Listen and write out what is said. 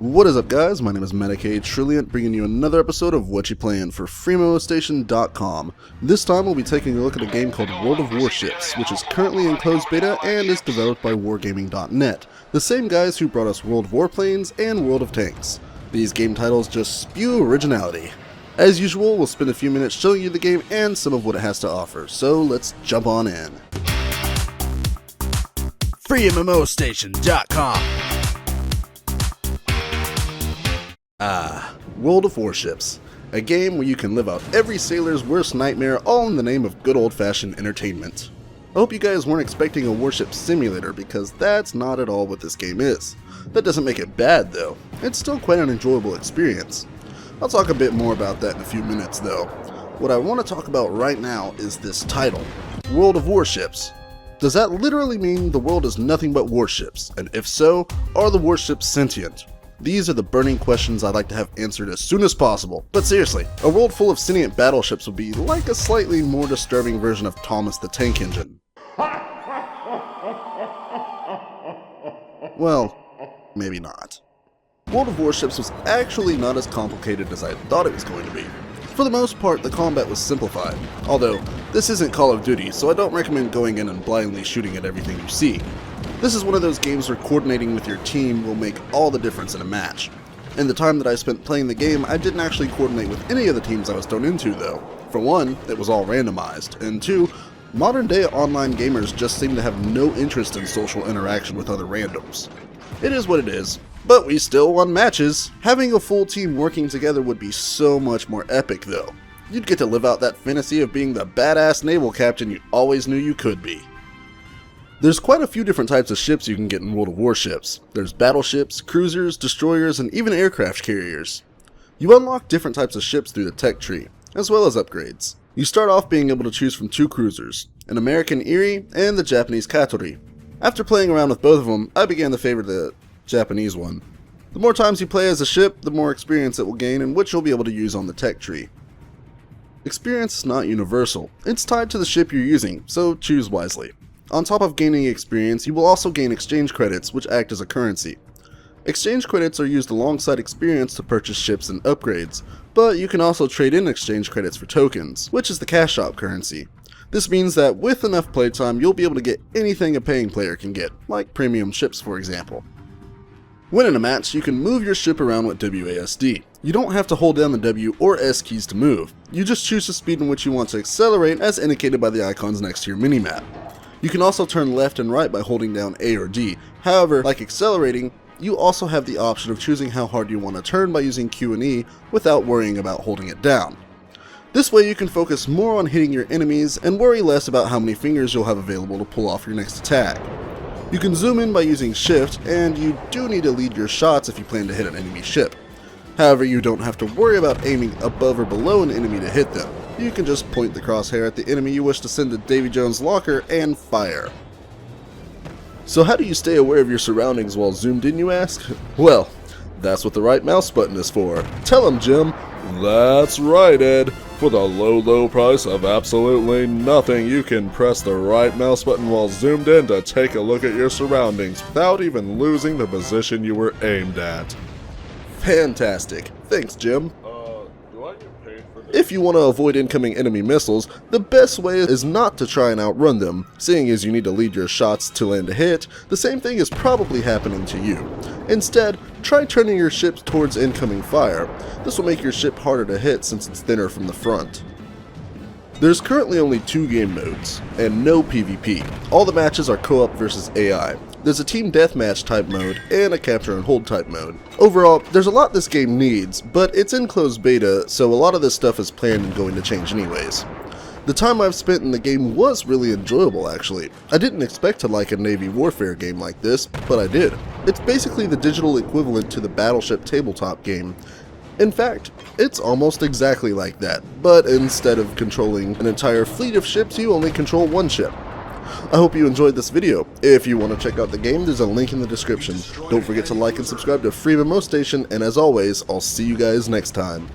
What is up, guys? My name is Trilliant, bringing you another episode of Watcha Playin for FreeMMOStation.com. This time we'll be taking a look at a game called World of Warships, which is currently in closed beta and is developed by Wargaming.net, the same guys who brought us World of Warplanes and World of Tanks. These game titles just spew originality. As usual, we'll spend a few minutes showing you the game and some of what it has to offer, so let's jump on in. FreeMMOStation.com. World of Warships, a game where you can live out every sailor's worst nightmare, all in the name of good old-fashioned entertainment. I hope you guys weren't expecting a warship simulator, because that's not at all what this game is. That doesn't make it bad though, it's still quite an enjoyable experience. I'll talk a bit more about that in a few minutes though. What I want to talk about right now is this title, World of Warships. Does that literally mean the world is nothing but warships, and if so, are the warships sentient? These are the burning questions I'd like to have answered as soon as possible. But seriously, a world full of sentient battleships would be like a slightly more disturbing version of Thomas the Tank Engine. Well, maybe not. World of Warships was actually not as complicated as I thought it was going to be. For the most part, the combat was simplified, although this isn't Call of Duty, so I don't recommend going in and blindly shooting at everything you see. This is one of those games where coordinating with your team will make all the difference in a match. In the time that I spent playing the game, I didn't actually coordinate with any of the teams I was thrown into though. For one, it was all randomized, and two, modern day online gamers just seem to have no interest in social interaction with other randoms. It is what it is, but we still won matches. Having a full team working together would be so much more epic though. You'd get to live out that fantasy of being the badass naval captain you always knew you could be. There's quite a few different types of ships you can get in World of Warships. There's battleships, cruisers, destroyers, and even aircraft carriers. You unlock different types of ships through the tech tree, as well as upgrades. You start off being able to choose from two cruisers, an American Erie and the Japanese Katori. After playing around with both of them, I began to favor the Japanese one. The more times you play as a ship, the more experience it will gain, and which you'll be able to use on the tech tree. Experience is not universal. It's tied to the ship you're using, so choose wisely. On top of gaining experience, you will also gain exchange credits, which act as a currency. Exchange credits are used alongside experience to purchase ships and upgrades, but you can also trade in exchange credits for tokens, which is the cash shop currency. This means that with enough playtime, you'll be able to get anything a paying player can get, like premium ships for example. When in a match, you can move your ship around with WASD. You don't have to hold down the W or S keys to move. You just choose the speed in which you want to accelerate as indicated by the icons next to your minimap. You can also turn left and right by holding down A or D. However, like accelerating, you also have the option of choosing how hard you want to turn by using Q and E without worrying about holding it down. This way you can focus more on hitting your enemies and worry less about how many fingers you'll have available to pull off your next attack. You can zoom in by using Shift, and you do need to lead your shots if you plan to hit an enemy ship. However, you don't have to worry about aiming above or below an enemy to hit them. You can just point the crosshair at the enemy you wish to send to Davy Jones' locker and fire. So how do you stay aware of your surroundings while zoomed in, you ask? Well, that's what the right mouse button is for. Tell him, Jim. That's right, Ed. For the low price of absolutely nothing, you can press the right mouse button while zoomed in to take a look at your surroundings without even losing the position you were aimed at. Fantastic. Thanks, Jim. Do I get paid for this? If you want to avoid incoming enemy missiles, the best way is not to try and outrun them. Seeing as you need to lead your shots to land a hit, the same thing is probably happening to you. Instead, try turning your ships towards incoming fire. This will make your ship harder to hit since it's thinner from the front. There's currently only 2 game modes, and no PvP. All the matches are co-op versus AI. There's a team deathmatch type mode, and a capture and hold type mode. Overall, there's a lot this game needs, but it's in closed beta, so a lot of this stuff is planned and going to change anyways. The time I've spent in the game was really enjoyable actually. I didn't expect to like a Navy warfare game like this, but I did. It's basically the digital equivalent to the Battleship tabletop game. In fact, it's almost exactly like that, but instead of controlling an entire fleet of ships, you only control one ship. I hope you enjoyed this video. If you want to check out the game, there's a link in the description. Don't forget to like and subscribe to FreeMMOStation, and as always, I'll see you guys next time.